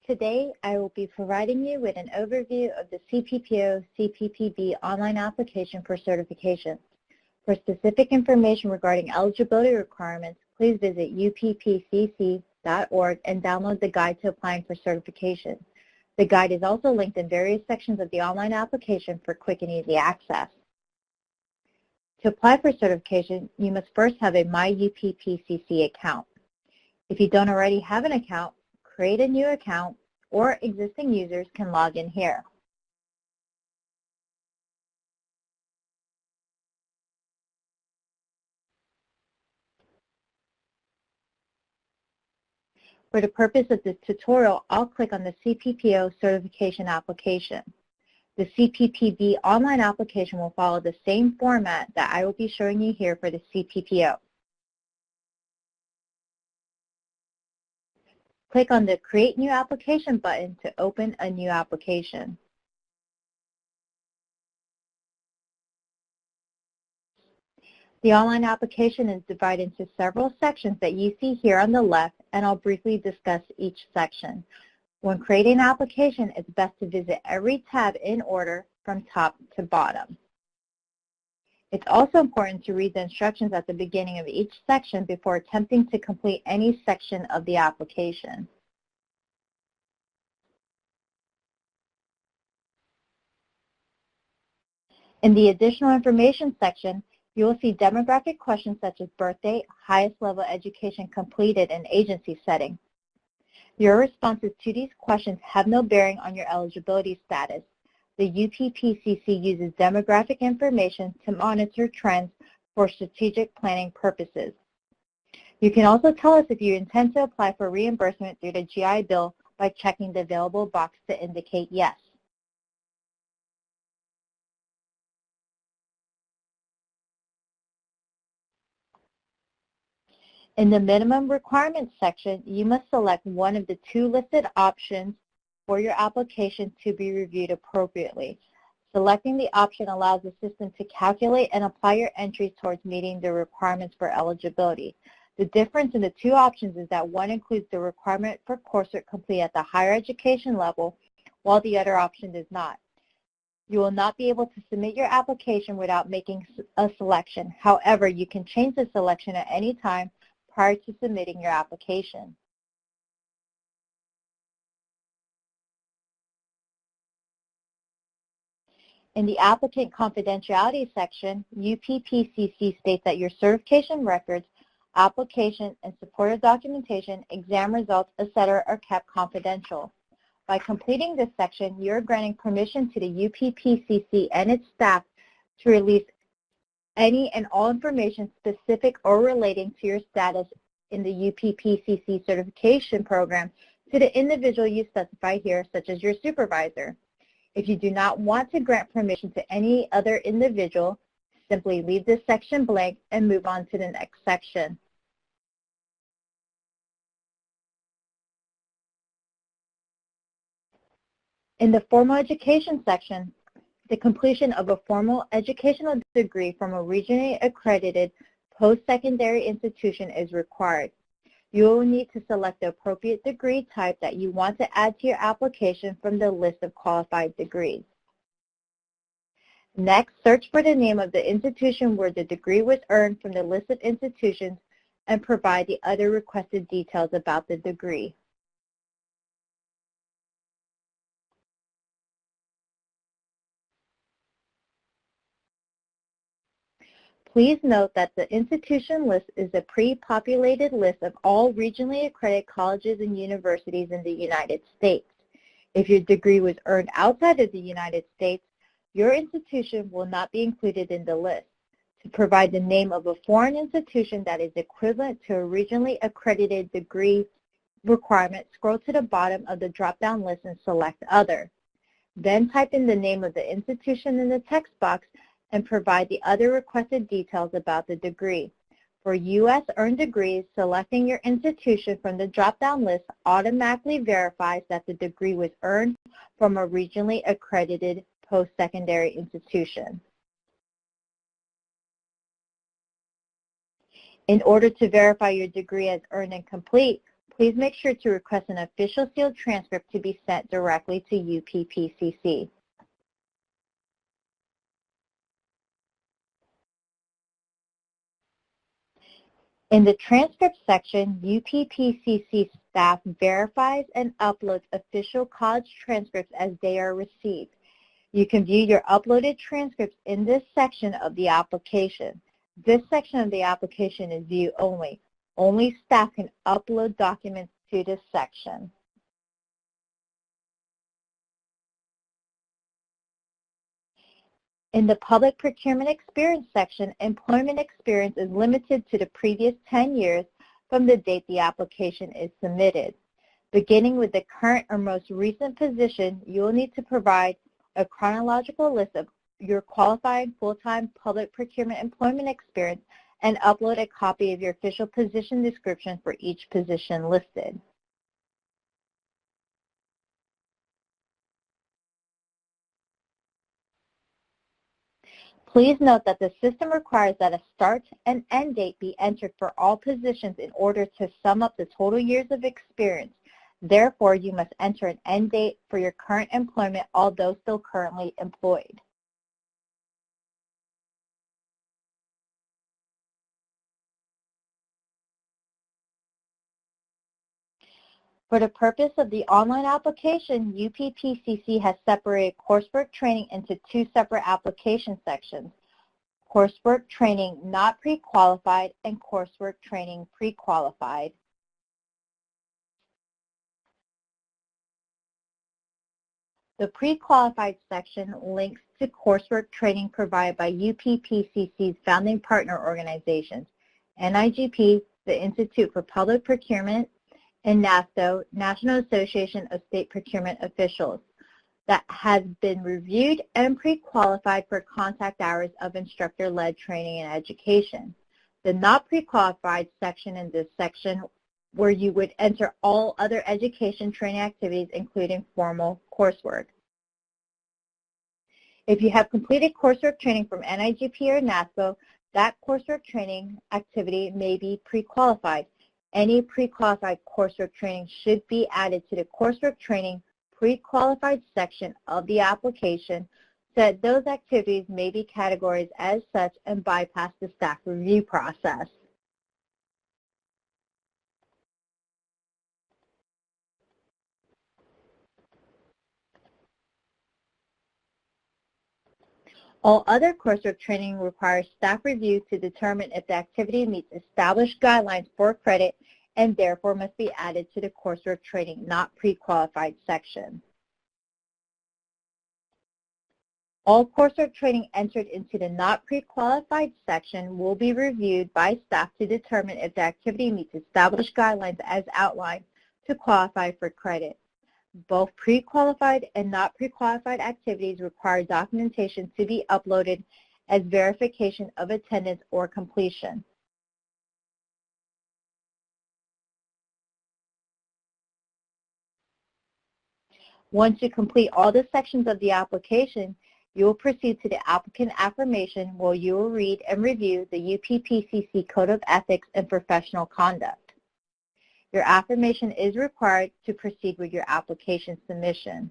Today, I will be providing you with an overview of the CPPO-CPPB online application for certification. For specific information regarding eligibility requirements, please visit UPPCC.org and download the guide to applying for certification. The guide is also linked in various sections of the online application for quick and easy access. To apply for certification, you must first have a MyUPPCC account. If you don't already have an account, create a new account, or existing users can log in here. For the purpose of this tutorial, I'll click on the CPPO certification application. The CPPB online application will follow the same format that I will be showing you here for the CPPO. Click on the Create New Application button to open a new application. The online application is divided into several sections that you see here on the left, and I'll briefly discuss each section. When creating an application, it's best to visit every tab in order from top to bottom. It's also important to read the instructions at the beginning of each section before attempting to complete any section of the application. In the additional information section, you will see demographic questions such as birthday, highest level education completed, and agency setting. Your responses to these questions have no bearing on your eligibility status. The UPPCC uses demographic information to monitor trends for strategic planning purposes. You can also tell us if you intend to apply for reimbursement through the GI Bill by checking the available box to indicate yes. In the minimum requirements section, you must select one of the two listed options for your application to be reviewed appropriately. Selecting the option allows the system to calculate and apply your entries towards meeting the requirements for eligibility. The difference in the two options is that one includes the requirement for coursework complete at the higher education level, while the other option does not. You will not be able to submit your application without making a selection. However, you can change the selection at any time prior to submitting your application. In the applicant confidentiality section, UPPCC states that your certification records, application, and supportive documentation, exam results, etc. are kept confidential. By completing this section, you're granting permission to the UPPCC and its staff to release any and all information specific or relating to your status in the UPPCC certification program to the individual you specify here, such as your supervisor. If you do not want to grant permission to any other individual, simply leave this section blank and move on to the next section. In the formal education section, the completion of a formal educational degree from a regionally accredited post-secondary institution is required. You will need to select the appropriate degree type that you want to add to your application from the list of qualified degrees. Next, search for the name of the institution where the degree was earned from the list of institutions and provide the other requested details about the degree. Please note that the institution list is a pre-populated list of all regionally accredited colleges and universities in the United States. If your degree was earned outside of the United States, your institution will not be included in the list. To provide the name of a foreign institution that is equivalent to a regionally accredited degree requirement, scroll to the bottom of the drop-down list and select Other. Then type in the name of the institution in the text box and provide the other requested details about the degree. For U.S. earned degrees, selecting your institution from the drop-down list automatically verifies that the degree was earned from a regionally accredited post-secondary institution. In order to verify your degree as earned and complete, Please make sure to request an official sealed transcript to be sent directly to UPPCC. In the transcript section, UPPCC staff verifies and uploads official college transcripts as they are received. You can view your uploaded transcripts in this section of the application. This section of the application is view only. Only staff can upload documents to this section. In the Public Procurement Experience section, employment experience is limited to the previous 10 years from the date the application is submitted. Beginning with the current or most recent position, you will need to provide a chronological list of your qualified full-time public procurement employment experience and upload a copy of your official position description for each position listed. Please note that the system requires that a start and end date be entered for all positions in order to sum up the total years of experience. Therefore, you must enter an end date for your current employment, although still currently employed. For the purpose of the online application, UPPCC has separated coursework training into two separate application sections: coursework training not pre-qualified and coursework training pre-qualified. The pre-qualified section links to coursework training provided by UPPCC's founding partner organizations, NIGP, the Institute for Public Procurement, and NASTO, National Association of State Procurement Officials, that has been reviewed and pre-qualified for contact hours of instructor-led training and education. The not pre-qualified section in this section where you would enter all other education training activities, including formal coursework. If you have completed coursework training from NIGP or NASPO, that coursework training activity may be pre-qualified. Any pre-qualified coursework training should be added to the coursework training pre-qualified section of the application so that those activities may be categorized as such and bypass the staff review process. All other coursework training requires staff review to determine if the activity meets established guidelines for credit and therefore must be added to the coursework training not pre-qualified section. All coursework training entered into the not pre-qualified section will be reviewed by staff to determine if the activity meets established guidelines as outlined to qualify for credit. Both pre-qualified and not pre-qualified activities require documentation to be uploaded as verification of attendance or completion. Once you complete all the sections of the application, you will proceed to the applicant affirmation where you will read and review the UPPCC Code of Ethics and Professional Conduct. Your affirmation is required to proceed with your application submission.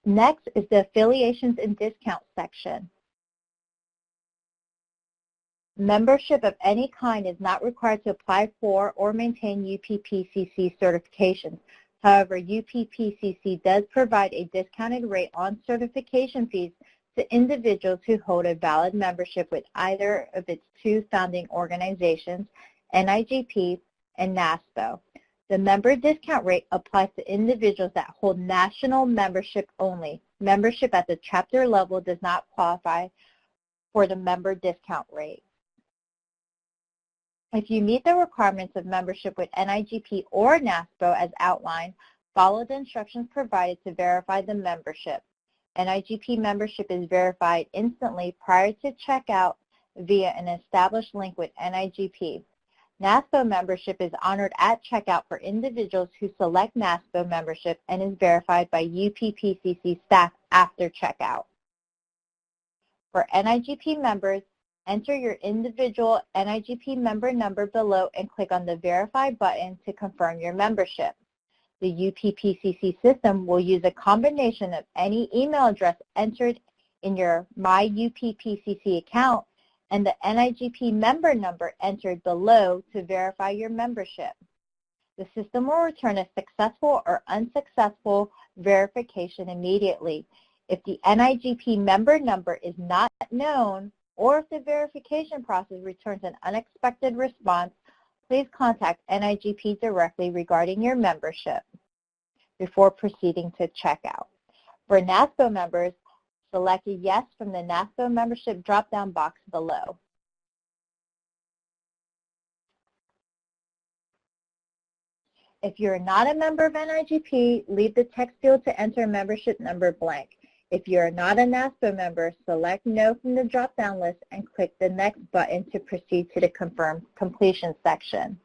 Next is the Affiliations and Discounts section. Membership of any kind is not required to apply for or maintain UPPCC certifications. However, UPPCC does provide a discounted rate on certification fees to individuals who hold a valid membership with either of its two founding organizations, NIGP and NASPO. The member discount rate applies to individuals that hold national membership only. Membership at the chapter level does not qualify for the member discount rate. If you meet the requirements of membership with NIGP or NASPO as outlined, follow the instructions provided to verify the membership. NIGP membership is verified instantly prior to checkout via an established link with NIGP. NASPO membership is honored at checkout for individuals who select NASPO membership and is verified by UPPCC staff after checkout. For NIGP members, enter your individual NIGP member number below and click on the Verify button to confirm your membership. The UPPCC system will use a combination of any email address entered in your MyUPPCC account and the NIGP member number entered below to verify your membership. The system will return a successful or unsuccessful verification immediately. If the NIGP member number is not known, or if the verification process returns an unexpected response, please contact NIGP directly regarding your membership before proceeding to checkout. For NASPO members, select a yes from the NASPO membership drop-down box below. If you're not a member of NIGP, leave the text field to enter membership number blank. If you are not a NASPO member, select no from the drop-down list and click the next button to proceed to the Confirm Completion section.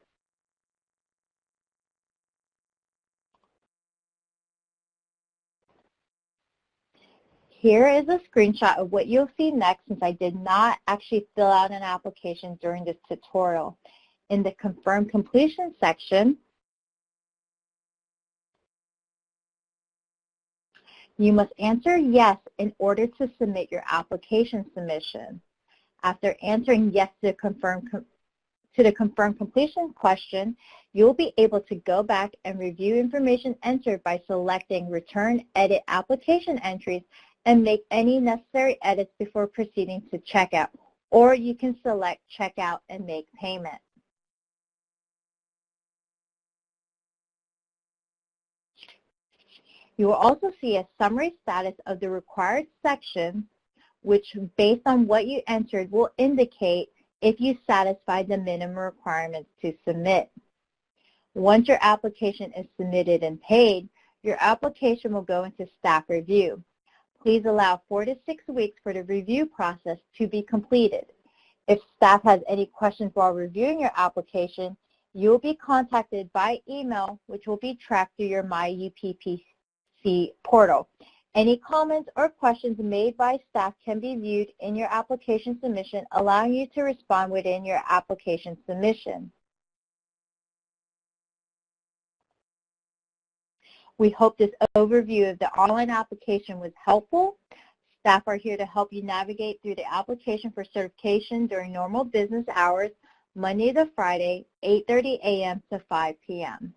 Here is a screenshot of what you'll see next since I did not actually fill out an application during this tutorial. In the Confirm Completion section, you must answer yes in order to submit your application submission. After answering yes to the Confirm Completion question, you'll be able to go back and review information entered by selecting Return Edit Application Entries and make any necessary edits before proceeding to checkout, or you can select Checkout and make payment. You will also see a summary status of the required sections, which based on what you entered will indicate if you satisfied the minimum requirements to submit. Once your application is submitted and paid, your application will go into staff review. Please allow 4 to 6 weeks for the review process to be completed. If staff has any questions while reviewing your application, you will be contacted by email, which will be tracked through your MyUPPCC portal. Any comments or questions made by staff can be viewed in your application submission, allowing you to respond within your application submission. We hope this overview of the online application was helpful. Staff are here to help you navigate through the application for certification during normal business hours, Monday to Friday, 8:30 a.m. to 5 p.m.